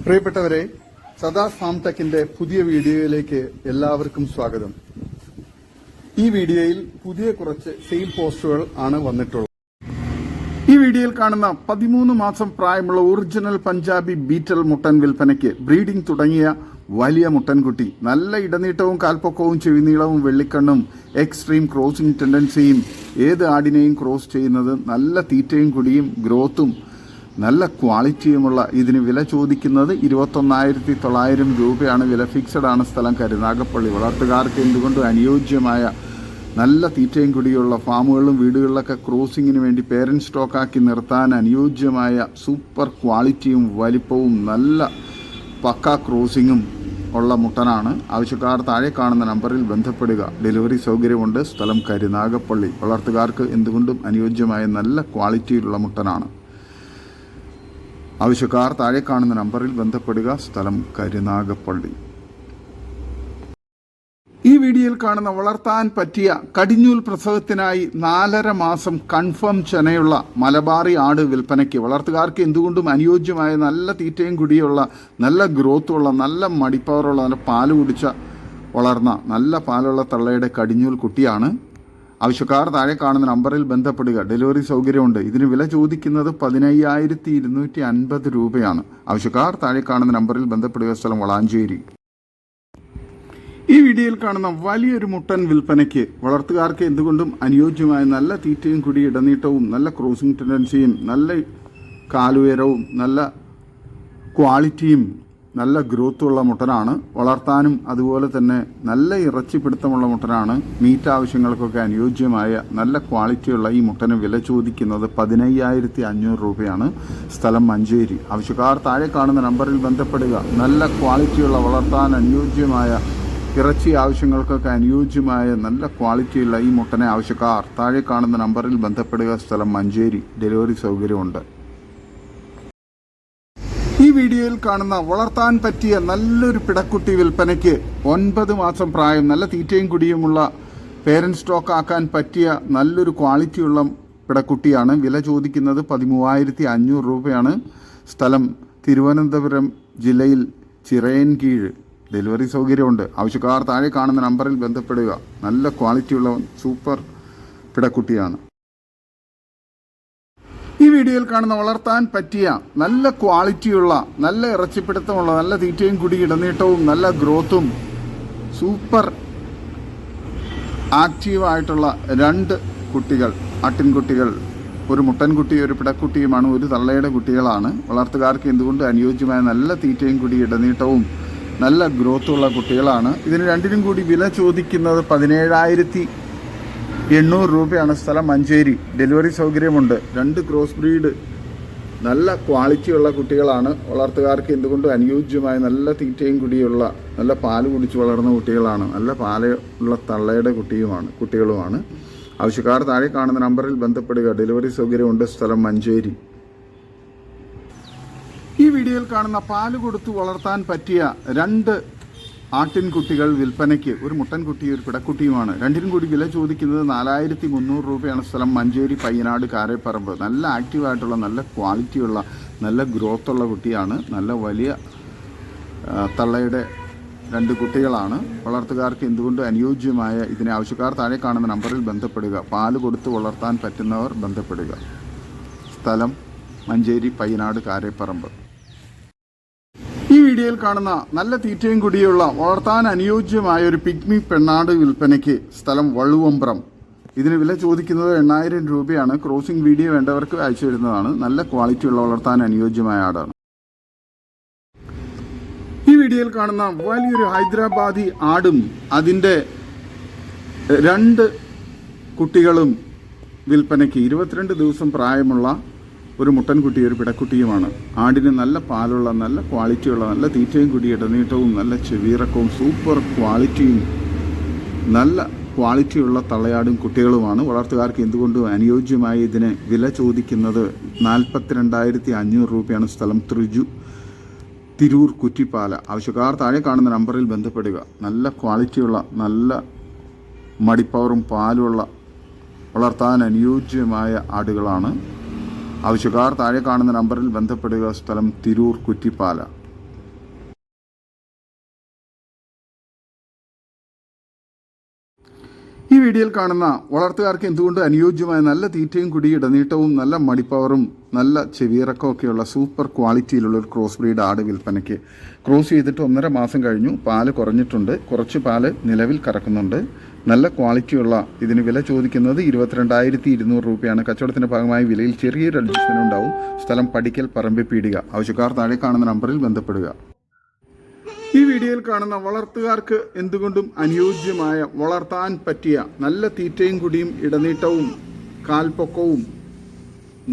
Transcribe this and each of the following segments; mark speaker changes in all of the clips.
Speaker 1: പ്രിയപ്പെട്ടവരെ, സദാ ഫാം ടെക്കിന്റെ പുതിയ വീഡിയോയിലേക്ക് എല്ലാവർക്കും സ്വാഗതം. ഈ വീഡിയോയിൽ പുതിയ കുറച്ച് സെയിൽ പോസ്റ്ററുകൾ ആണ് വന്നിട്ടുള്ളത്. ഈ വീഡിയോയിൽ കാണുന്ന 13 മാസം പ്രായമുള്ള ഒറിജിനൽ പഞ്ചാബി ബീറ്റൽ മുട്ടൻ വിൽപ്പനയ്ക്ക്. ബ്രീഡിംഗ് തുടങ്ങിയ വലിയ മുട്ടൻകുട്ടി, നല്ല ഇടനീട്ടവും കാൽപ്പൊക്കവും ചെവിനീളവും വെള്ളിക്കണ്ണും എക്സ്ട്രീം ക്രോസിംഗ് ടെൻഡൻസിയും, ഏത് ആടിനെയും ക്രോസ് ചെയ്യുന്നത്, നല്ല തീറ്റയും കുടിയും ഗ്രോത്തും നല്ല ക്വാളിറ്റിയുമുള്ള ഇതിന് വില ചോദിക്കുന്നത് 21,900 രൂപയാണ്. വില ഫിക്സഡ് ആണ്. സ്ഥലം കരുനാഗപ്പള്ളി. വളർത്തുകാർക്ക് എന്തുകൊണ്ടും അനുയോജ്യമായ നല്ല തീറ്റയും കുടിയുള്ള ഫാമുകളിലും വീടുകളിലൊക്കെ ക്രോസിങ്ങിന് വേണ്ടി പേരന്റ് സ്റ്റോക്കാക്കി നിർത്താൻ അനുയോജ്യമായ സൂപ്പർ ക്വാളിറ്റിയും വലിപ്പവും നല്ല പക്ക ക്രോസിങ്ങും ഉള്ള മുട്ടനാണ്. ആവശ്യക്കാർ താഴെ കാണുന്ന നമ്പറിൽ ബന്ധപ്പെടുക. ഡെലിവറി സൗകര്യമുണ്ട്. സ്ഥലം കരുനാഗപ്പള്ളി. വളർത്തുകാർക്ക് എന്തുകൊണ്ടും അനുയോജ്യമായ നല്ല ക്വാളിറ്റിയിലുള്ള മുട്ടനാണ്. ആവശ്യക്കാർ താഴെ കാണുന്ന നമ്പറിൽ ബന്ധപ്പെടുക. സ്ഥലം കരുനാഗപ്പള്ളി. ഈ വീഡിയോയിൽ കാണുന്ന വളർത്താൻ പറ്റിയ കടിഞ്ഞൂൽ പ്രസവത്തിനായി 4.5 മാസം കൺഫേം ചെനയുള്ള മലബാറി ആട് വിൽപ്പനയ്ക്ക്. വളർത്തുകാർക്ക് എന്തുകൊണ്ടും അനുയോജ്യമായ നല്ല തീറ്റയും കുടിയുള്ള നല്ല ഗ്രോത്തുള്ള നല്ല മടിപ്പവറുള്ള നല്ല പാല് കുടിച്ച വളർന്ന നല്ല പാലുള്ള തള്ളയുടെ കടിഞ്ഞൂൽ കുട്ടിയാണ്. ആവശ്യക്കാർ താഴെ കാണുന്ന നമ്പറിൽ ബന്ധപ്പെടുക. ഡെലിവറി സൗകര്യമുണ്ട്. ഇതിന് വില ചോദിക്കുന്നത് 15,250 രൂപയാണ്. ആവശ്യക്കാർ താഴെ കാണുന്ന നമ്പറിൽ ബന്ധപ്പെടുക. സ്ഥലം വളാഞ്ചേരി. ഈ വീഡിയോയിൽ കാണുന്ന വലിയൊരു മുട്ടൻ വിൽപ്പനയ്ക്ക്. വളർത്തുകാർക്ക് എന്തുകൊണ്ടും അനുയോജ്യമായ നല്ല തീറ്റയും കുടി ഇടനീട്ടവും നല്ല ക്രോസിംഗ് ടെൻഡൻസിയും നല്ല കാലുയരവും നല്ല ക്വാളിറ്റിയും നല്ല ഗ്രോത്തുള്ള മുട്ടനാണ്. വളർത്താനും അതുപോലെ തന്നെ നല്ല ഇറച്ചിപ്പിടുത്തമുള്ള മുട്ടനാണ്. മീറ്റ് ആവശ്യങ്ങൾക്കൊക്കെ അനുയോജ്യമായ നല്ല ക്വാളിറ്റിയുള്ള ഈ മുട്ടന് വില ചോദിക്കുന്നത് 15,500 രൂപയാണ്. സ്ഥലം മഞ്ചേരി. ആവശ്യക്കാർ താഴെ കാണുന്ന നമ്പറിൽ ബന്ധപ്പെടുക. നല്ല ക്വാളിറ്റിയുള്ള വളർത്താൻ അനുയോജ്യമായ ഇറച്ചി ആവശ്യങ്ങൾക്കൊക്കെ അനുയോജ്യമായ നല്ല ക്വാളിറ്റിയുള്ള ഈ മുട്ടനെ ആവശ്യക്കാർ താഴെ കാണുന്ന നമ്പറിൽ ബന്ധപ്പെടുക. സ്ഥലം മഞ്ചേരി. ഡെലിവറി സൗകര്യമുണ്ട്. ഈ വീഡിയോയിൽ കാണുന്ന വളർത്താൻ പറ്റിയ നല്ലൊരു പിടക്കുട്ടി വിൽപ്പനയ്ക്ക്. 9 മാസം പ്രായം, നല്ല തീറ്റയും കുടിയുമുള്ള പേരന്റ് സ്റ്റോക്ക് ആക്കാൻ പറ്റിയ നല്ലൊരു ക്വാളിറ്റിയുള്ള പിടക്കുട്ടിയാണ്. വില ചോദിക്കുന്നത് 13,500 രൂപയാണ്. സ്ഥലം തിരുവനന്തപുരം ജില്ലയിൽ ചിറയൻകീഴ്. ഡെലിവറി സൗകര്യമുണ്ട്. ആവശ്യക്കാർ താഴെ കാണുന്ന നമ്പറിൽ ബന്ധപ്പെടുക. നല്ല ക്വാളിറ്റിയുള്ള സൂപ്പർ പിടക്കുട്ടിയാണ്. ഈ വീഡിയോയിൽ കാണുന്ന വളർത്താൻ പറ്റിയ നല്ല ക്വാളിറ്റിയുള്ള നല്ല ഇറച്ചിപ്പിടുത്തമുള്ള നല്ല തീറ്റയും കുടി ഇടനീട്ടവും നല്ല ഗ്രോത്തും സൂപ്പർ ആക്റ്റീവായിട്ടുള്ള 2 കുട്ടികൾ, ആട്ടിൻകുട്ടികൾ, ഒരു മുട്ടൻകുട്ടി ഒരു പിടക്കുട്ടിയുമാണ്. ഒരു തള്ളയുടെ കുട്ടികളാണ്. വളർത്തുകാർക്ക് എന്തുകൊണ്ട് അനുയോജ്യമായ നല്ല തീറ്റയും കുടി ഇടനീട്ടവും നല്ല ഗ്രോത്തുള്ള കുട്ടികളാണ്. ഇതിന് രണ്ടിനും കൂടി വില ചോദിക്കുന്നത് 17,800 രൂപയാണ്. സ്ഥലം മഞ്ചേരി. ഡെലിവറി സൗകര്യമുണ്ട്. 2 ക്രോസ് ബ്രീഡ് നല്ല ക്വാളിറ്റിയുള്ള കുട്ടികളാണ്. വളർത്തുകാർക്ക് എന്തുകൊണ്ടും അനുയോജ്യമായ നല്ല തീറ്റയും കുടിയുള്ള നല്ല പാല് കുടിച്ച് വളർന്ന കുട്ടികളാണ്. നല്ല പാലുള്ള തള്ളയുടെ കുട്ടികളുമാണ്. ആവശ്യക്കാർ താഴെ കാണുന്ന നമ്പറിൽ ബന്ധപ്പെടുക. ഡെലിവറി സൗകര്യമുണ്ട്. സ്ഥലം മഞ്ചേരി. ഈ വീഡിയോയിൽ കാണുന്ന പാല് കൊടുത്തു വളർത്താൻ പറ്റിയ 2 ആട്ടിൻകുട്ടികൾ വിൽപ്പനയ്ക്ക്. ഒരു മുട്ടൻകുട്ടി ഒരു പിടക്കുട്ടിയുമാണ്. രണ്ടിനും കൂടി വില ചോദിക്കുന്നത് 4,300 രൂപയാണ്. സ്ഥലം മഞ്ചേരി പയ്യനാട് കാരേപ്പറമ്പ്. നല്ല ആക്റ്റീവായിട്ടുള്ള നല്ല ക്വാളിറ്റിയുള്ള നല്ല ഗ്രോത്തുള്ള കുട്ടിയാണ്. നല്ല വലിയ തള്ളയുടെ 2 കുട്ടികളാണ്. വളർത്തുകാർക്ക് എന്തുകൊണ്ട് അനുയോജ്യമായ ഇതിനെ ആവശ്യക്കാർ താഴെ കാണുന്ന നമ്പറിൽ ബന്ധപ്പെടുക. പാല് കൊടുത്ത് വളർത്താൻ പറ്റുന്നവർ ബന്ധപ്പെടുക. സ്ഥലം മഞ്ചേരി പയ്യനാട് കാരേപ്പറമ്പ്. ഈ വീഡിയോയിൽ കാണുന്ന നല്ല തീറ്റയും കുടിയുള്ള വളർത്താൻ അനുയോജ്യമായ ഒരു പിഗ്മി പെണ്ണാട് വിൽപ്പനയ്ക്ക്. സ്ഥലം വള്ളുവമ്പ്രം. ഇതിന് വില ചോദിക്കുന്നത് 8,000 രൂപയാണ്. ക്രോസിംഗ് വീഡിയോ വേണ്ടവർക്ക് അയച്ചു വരുന്നതാണ്. നല്ല ക്വാളിറ്റിയുള്ള വളർത്താൻ അനുയോജ്യമായ ആടാണ്. ഈ വീഡിയോയിൽ കാണുന്ന വലിയൊരു ഹൈദരാബാദി ആടും അതിൻ്റെ 2 കുട്ടികളും വിൽപ്പനയ്ക്ക്. 22 ദിവസം പ്രായമുള്ള ഒരു മുട്ടൻകുട്ടി ഒരു പിടക്കുട്ടിയുമാണ്. ആടിന് നല്ല പാലുള്ള നല്ല ക്വാളിറ്റിയുള്ള നല്ല തീറ്റയും കുടി ഇടനീട്ടവും നല്ല ചെവിയിറക്കവും സൂപ്പർ ക്വാളിറ്റിയും നല്ല ക്വാളിറ്റിയുള്ള തള്ളയാടും കുട്ടികളുമാണ്. വളർത്തുകാർക്ക് എന്തുകൊണ്ടും അനുയോജ്യമായി ഇതിന് വില ചോദിക്കുന്നത് 42,500 രൂപയാണ്. സ്ഥലം തിരൂർ കുറ്റിപ്പാല. ആവശ്യക്കാർ താഴെ കാണുന്ന നമ്പറിൽ ബന്ധപ്പെടുക. നല്ല ക്വാളിറ്റിയുള്ള നല്ല മടിപ്പവറും പാലുള്ള വളർത്താൻ അനുയോജ്യമായ ആടുകളാണ്. ആവശ്യക്കാർ താഴെ കാണുന്ന നമ്പറിൽ ബന്ധപ്പെടുക. സ്ഥലം തിരൂർ കുറ്റിപ്പാല. ഈ വീഡിയോയിൽ കാണുന്ന വളർത്തുകാർക്ക് എന്തുകൊണ്ട് അനുയോജ്യമായ നല്ല തീറ്റയും കുടി ഇടനീട്ടവും നല്ല മടിപ്പവറും നല്ല ചെവിയിറക്കവും ഒക്കെയുള്ള സൂപ്പർ ക്വാളിറ്റിയിലുള്ള ഒരു ക്രോസ് ബ്രീഡ് ആട് വിൽപ്പനയ്ക്ക്. ക്രോസ് ചെയ്തിട്ട് 1.5 മാസം കഴിഞ്ഞു. പാല് കുറഞ്ഞിട്ടുണ്ട്, കുറച്ച് പാല് നിലവിൽ കറക്കുന്നുണ്ട്. നല്ല ക്വാളിറ്റിയുള്ള ഇതിന് വില ചോദിക്കുന്നത് 22,200 രൂപയാണ്. കച്ചവടത്തിൻ്റെ ഭാഗമായി വിലയിൽ ചെറിയൊരു അഡ്ജസ്റ്റ്മെൻറ്റ് ഉണ്ടാവും. സ്ഥലം പടിക്കൽ പറമ്പ് പീടിക. ആവശ്യക്കാർ താഴെ കാണുന്ന നമ്പറിൽ ബന്ധപ്പെടുക. ഈ വീഡിയോയിൽ കാണുന്ന വളർത്തുകാർക്ക് എന്തുകൊണ്ടും അനുയോജ്യമായ വളർത്താൻ പറ്റിയ നല്ല തീറ്റയും കുടിയും ഇടനീട്ടവും കാൽപ്പൊക്കവും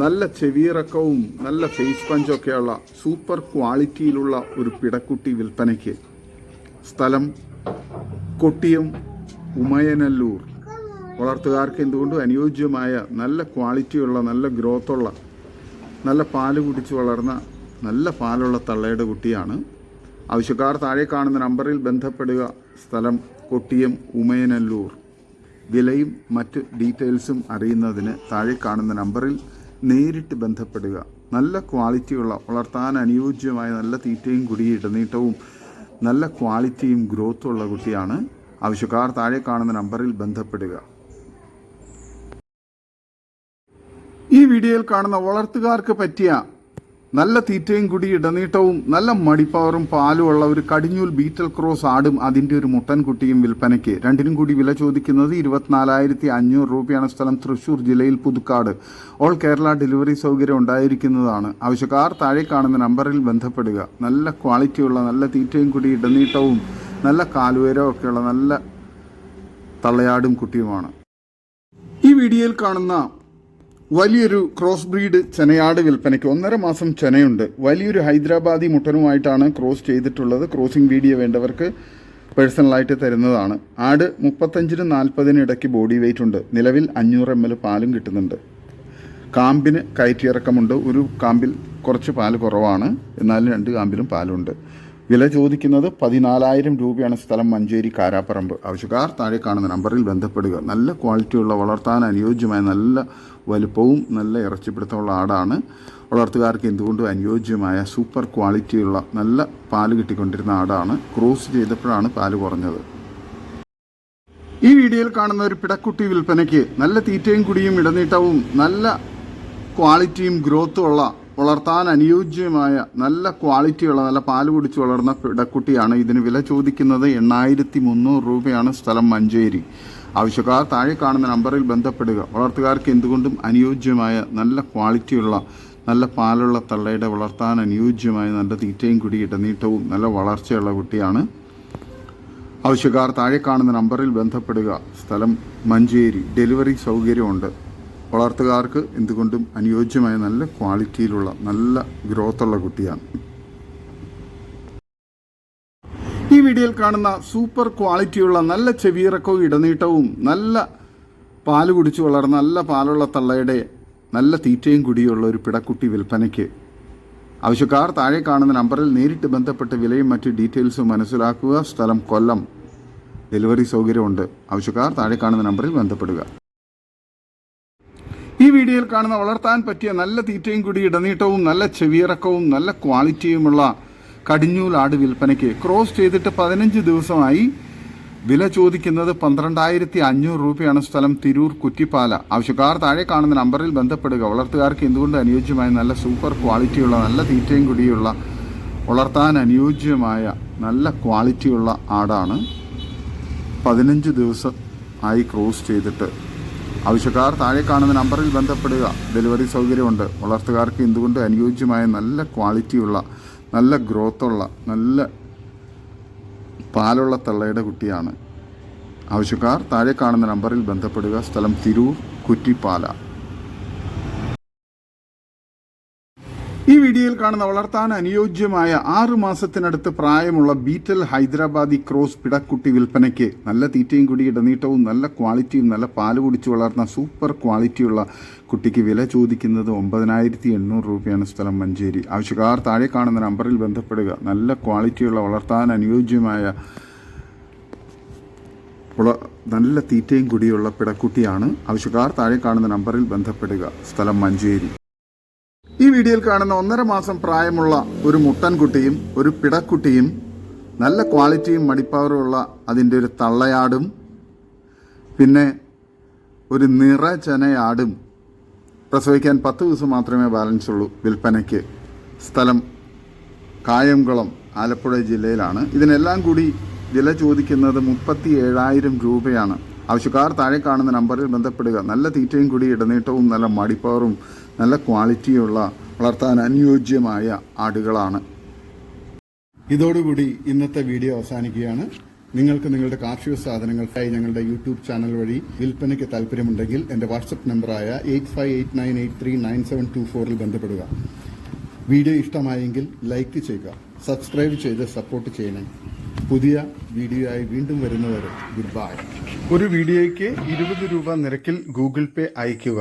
Speaker 1: നല്ല ചെവിയിറക്കവും നല്ല ഫേസ് പഞ്ചൊക്കെയുള്ള സൂപ്പർ ക്വാളിറ്റിയിലുള്ള ഒരു പിടക്കുട്ടി വിൽപ്പനയ്ക്ക്. സ്ഥലം കൊട്ടിയം ഉമയനല്ലൂർ. വളർത്തുകാർക്ക് എന്തുകൊണ്ടും അനുയോജ്യമായ നല്ല ക്വാളിറ്റിയുള്ള നല്ല ഗ്രോത്തുള്ള നല്ല പാല് കുടിച്ച് വളർന്ന നല്ല പാലുള്ള തള്ളയുടെ കുട്ടിയാണ്. ആവശ്യക്കാർ താഴെ കാണുന്ന നമ്പറിൽ ബന്ധപ്പെടുക. സ്ഥലം കൊട്ടിയം ഉമയനല്ലൂർ. വിലയും മറ്റ് ഡീറ്റെയിൽസും അറിയുന്നതിന് താഴെ കാണുന്ന നമ്പറിൽ നേരിട്ട് ബന്ധപ്പെടുക. നല്ല ക്വാളിറ്റിയുള്ള വളർത്താൻ അനുയോജ്യമായ നല്ല തീറ്റയും കുടിയും ഇടനീട്ടവും നല്ല ക്വാളിറ്റിയും ഗ്രോത്തും ഉള്ള കുട്ടിയാണ്. ആവശ്യക്കാർ താഴെ കാണുന്ന നമ്പറിൽ ബന്ധപ്പെടുക. ഈ വീഡിയോയിൽ കാണുന്ന വളർത്തുകാർക്ക് പറ്റിയ നല്ല തീറ്റയും കുടി ഇടനീട്ടവും നല്ല മടിപ്പവറും പാലും ഉള്ള ഒരു കടിഞ്ഞൂൽ ബീറ്റൽ ക്രോസ് ആടും അതിൻ്റെ ഒരു മുട്ടൻ കുട്ടിയും വിൽപ്പനയ്ക്ക്. രണ്ടിനും കൂടി വില ചോദിക്കുന്നത് 24,500 രൂപയാണ്. സ്ഥലം തൃശ്ശൂർ ജില്ലയിൽ പുതുക്കാട്. ഓൾ കേരള ഡെലിവറി സൗകര്യം ഉണ്ടായിരിക്കുന്നതാണ്. ആവശ്യക്കാർ താഴെ കാണുന്ന നമ്പറിൽ ബന്ധപ്പെടുക. നല്ല ക്വാളിറ്റിയുള്ള നല്ല തീറ്റയും കുടി ഇടനീട്ടവും നല്ല കാലുയരവും ഒക്കെയുള്ള നല്ല തള്ളയാടും കുട്ടിയുമാണ്. ഈ വീഡിയോയിൽ കാണുന്ന വലിയൊരു ക്രോസ് ബ്രീഡ് ചെനയാട് വിൽപ്പനയ്ക്ക്. 1.5 മാസം ചെനയുണ്ട്. വലിയൊരു ഹൈദരാബാദി മുട്ടനുമായിട്ടാണ് ക്രോസ് ചെയ്തിട്ടുള്ളത്. ക്രോസിംഗ് വീഡിയോ വേണ്ടവർക്ക് പേഴ്സണലായിട്ട് തരുന്നതാണ്. ആട് 35-40 ഇടയ്ക്ക് ബോഡി വെയിറ്റ് ഉണ്ട്. നിലവിൽ 500 ml പാലും കിട്ടുന്നുണ്ട്. കാമ്പിന് കയറ്റിയിറക്കമുണ്ട്. ഒരു കാമ്പിൽ കുറച്ച് പാല് കുറവാണ്, എന്നാലും 2 കാമ്പിലും പാലുണ്ട്. വില ചോദിക്കുന്നത് 14,000 രൂപയാണ്. സ്ഥലം മഞ്ചേരി കാരാപ്പറമ്പ്. ആവശ്യക്കാർ താഴെ കാണുന്ന നമ്പറിൽ ബന്ധപ്പെടുക. നല്ല ക്വാളിറ്റിയുള്ള വളർത്താൻ അനുയോജ്യമായ നല്ല വലുപ്പവും നല്ല ഇറച്ചിപ്പിടുത്തമുള്ള ആടാണ്. വളർത്തുകാർക്ക് എന്തുകൊണ്ടും അനുയോജ്യമായ സൂപ്പർ ക്വാളിറ്റിയുള്ള നല്ല പാല് കിട്ടിക്കൊണ്ടിരുന്ന ആടാണ്. ക്രോസ് ചെയ്തപ്പോഴാണ് പാല് കുറഞ്ഞത്. ഈ വീഡിയോയിൽ കാണുന്ന ഒരു പിടക്കുട്ടി വിൽപ്പനയ്ക്ക്. നല്ല തീറ്റയും കുടിയും ഇടനീട്ടവും നല്ല ക്വാളിറ്റിയും ഗ്രോത്തും ഉള്ള വളർത്താൻ അനുയോജ്യമായ നല്ല ക്വാളിറ്റിയുള്ള നല്ല പാല് കുടിച്ച് വളർന്ന പിടക്കുട്ടിയാണ്. ഇതിന് വില ചോദിക്കുന്നത് 8,300 രൂപയാണ്. സ്ഥലം മഞ്ചേരി. ആവശ്യക്കാർ താഴെ കാണുന്ന നമ്പറിൽ ബന്ധപ്പെടുക. വളർത്തുകാർക്ക് എന്തുകൊണ്ടും അനുയോജ്യമായ നല്ല ക്വാളിറ്റിയുള്ള നല്ല പാലുള്ള തള്ളയുടെ വളർത്താൻ അനുയോജ്യമായ നല്ല തീറ്റയും കുടി ഇടനീട്ടവും നല്ല വളർച്ചയുള്ള കുട്ടിയാണ്. ആവശ്യക്കാർ താഴെ കാണുന്ന നമ്പറിൽ ബന്ധപ്പെടുക. സ്ഥലം മഞ്ചേരി. ഡെലിവറി സൗകര്യമുണ്ട്. വളർത്തുകാർക്ക് എന്തുകൊണ്ടും അനുയോജ്യമായ നല്ല ക്വാളിറ്റിയിലുള്ള നല്ല ഗ്രോത്തുള്ള കുട്ടിയാണ്. ഈ വീഡിയോയിൽ കാണുന്ന സൂപ്പർ ക്വാളിറ്റിയുള്ള നല്ല ചെവിയിറക്കവും ഇടനീട്ടവും നല്ല പാല് കുടിച്ച് വളർന്ന നല്ല പാലുള്ള തള്ളയുടെ നല്ല തീറ്റയും കുടിയുള്ള ഒരു പിടക്കുട്ടി വിൽപ്പനയ്ക്ക്. ആവശ്യക്കാർ താഴെ കാണുന്ന നമ്പറിൽ നേരിട്ട് ബന്ധപ്പെട്ട് വിലയും മറ്റ് ഡീറ്റെയിൽസും മനസ്സിലാക്കുക. സ്ഥലം കൊല്ലം. ഡെലിവറി സൗകര്യമുണ്ട്. ആവശ്യക്കാർ താഴെ കാണുന്ന നമ്പറിൽ ബന്ധപ്പെടുക. ഈ വീഡിയോയിൽ കാണുന്ന വളർത്താൻ പറ്റിയ നല്ല തീറ്റയും കുടി ഇടനീട്ടവും നല്ല ചെവിയിറക്കവും നല്ല ക്വാളിറ്റിയുമുള്ള കടിഞ്ഞൂൽ ആട് വിൽപ്പനയ്ക്ക്. ക്രോസ് ചെയ്തിട്ട് 15 ദിവസമായി. വില ചോദിക്കുന്നത് 12,500 രൂപയാണ്. സ്ഥലം തിരൂർ കുറ്റിപ്പാല. ആവശ്യക്കാർ താഴെ കാണുന്ന നമ്പറിൽ ബന്ധപ്പെടുക. വളർത്തുകാർക്ക് എന്തുകൊണ്ട് അനുയോജ്യമായ നല്ല സൂപ്പർ ക്വാളിറ്റിയുള്ള നല്ല തീറ്റയും കുടിയുള്ള വളർത്താൻ അനുയോജ്യമായ നല്ല ക്വാളിറ്റിയുള്ള ആടാണ്. 15 ദിവസം ആയി ക്രോസ് ചെയ്തിട്ട്. ആവശ്യക്കാർ താഴെ കാണുന്ന നമ്പറിൽ ബന്ധപ്പെടുക. ഡെലിവറി സൗകര്യമുണ്ട്. വളർത്തുകാർക്ക് എന്തുകൊണ്ട് അനുയോജ്യമായ നല്ല ക്വാളിറ്റിയുള്ള നല്ല ഗ്രോത്തുള്ള നല്ല പാലുള്ള തള്ളയുടെ കുട്ടിയാണ്. ആവശ്യക്കാർ താഴെ കാണുന്ന നമ്പറിൽ ബന്ധപ്പെടുക. സ്ഥലം തിരൂർ കുറ്റിപ്പാല. ഈ വീഡിയോയിൽ കാണുന്ന വളർത്താൻ അനുയോജ്യമായ 6 മാസത്തിനടുത്ത് പ്രായമുള്ള ബീറ്റൽ ഹൈദരാബാദി ക്രോസ് പിടക്കുട്ടി വിൽപ്പനയ്ക്ക്. നല്ല തീറ്റയും കുടി ഇടനീട്ടവും നല്ല ക്വാളിറ്റിയും നല്ല പാല് കുടിച്ച് വളർന്ന സൂപ്പർ ക്വാളിറ്റിയുള്ള കുട്ടിക്ക് വില ചോദിക്കുന്നത് 9,800 രൂപയാണ്. സ്ഥലം മഞ്ചേരി. ആവശ്യക്കാർ താഴെ കാണുന്ന നമ്പറിൽ ബന്ധപ്പെടുക. നല്ല ക്വാളിറ്റിയുള്ള വളർത്താൻ അനുയോജ്യമായ നല്ല തീറ്റയും കുടിയുള്ള പിടക്കുട്ടിയാണ്. ആവശ്യക്കാർ താഴെ കാണുന്ന നമ്പറിൽ ബന്ധപ്പെടുക. സ്ഥലം മഞ്ചേരി. ഈ വീഡിയോയിൽ കാണുന്ന 1.5 മാസം പ്രായമുള്ള ഒരു മുട്ടൻകുട്ടിയും ഒരു പിടക്കുട്ടിയും നല്ല ക്വാളിറ്റിയും മടിപ്പവറുമുള്ള അതിൻ്റെ ഒരു തള്ളയാടും പിന്നെ ഒരു നിറചനയാടും പ്രസവിക്കാൻ 10 ദിവസം മാത്രമേ ബാലൻസ് ഉള്ളൂ വിൽപ്പനയ്ക്ക്. സ്ഥലം കായംകുളം, ആലപ്പുഴ ജില്ലയിലാണ്. ഇതിനെല്ലാം കൂടി വില ചോദിക്കുന്നത് 37,000 രൂപയാണ്. ആവശ്യക്കാർ താഴെ കാണുന്ന നമ്പറിൽ ബന്ധപ്പെടുക. നല്ല തീറ്റയും കൂടി, ഇടനീട്ടവും നല്ല മടിപ്പവറും നല്ല ക്വാളിറ്റിയുള്ള വളർത്താൻ അനുയോജ്യമായ ആടുകളാണ്. ഇതോടുകൂടി ഇന്നത്തെ വീഡിയോ അവസാനിക്കുകയാണ്. നിങ്ങൾക്ക് നിങ്ങളുടെ കാർഷിക സാധനങ്ങൾക്കായി ഞങ്ങളുടെ യൂട്യൂബ് ചാനൽ വഴി വിൽപ്പനയ്ക്ക് താല്പര്യമുണ്ടെങ്കിൽ എൻ്റെ വാട്സപ്പ് നമ്പറായ 8589839724 ബന്ധപ്പെടുക. വീഡിയോ ഇഷ്ടമായെങ്കിൽ ലൈക്ക് ചെയ്യുക, സബ്സ്ക്രൈബ് ചെയ്ത് സപ്പോർട്ട് ചെയ്യണേ. പുതിയ വീഡിയോ ആയി വീണ്ടും വരുന്നവരെ ഗുഡ് ബൈ. ഒരു വീഡിയോയ്ക്ക് 20 രൂപ നിരക്കിൽ ഗൂഗിൾ പേ അയയ്ക്കുക.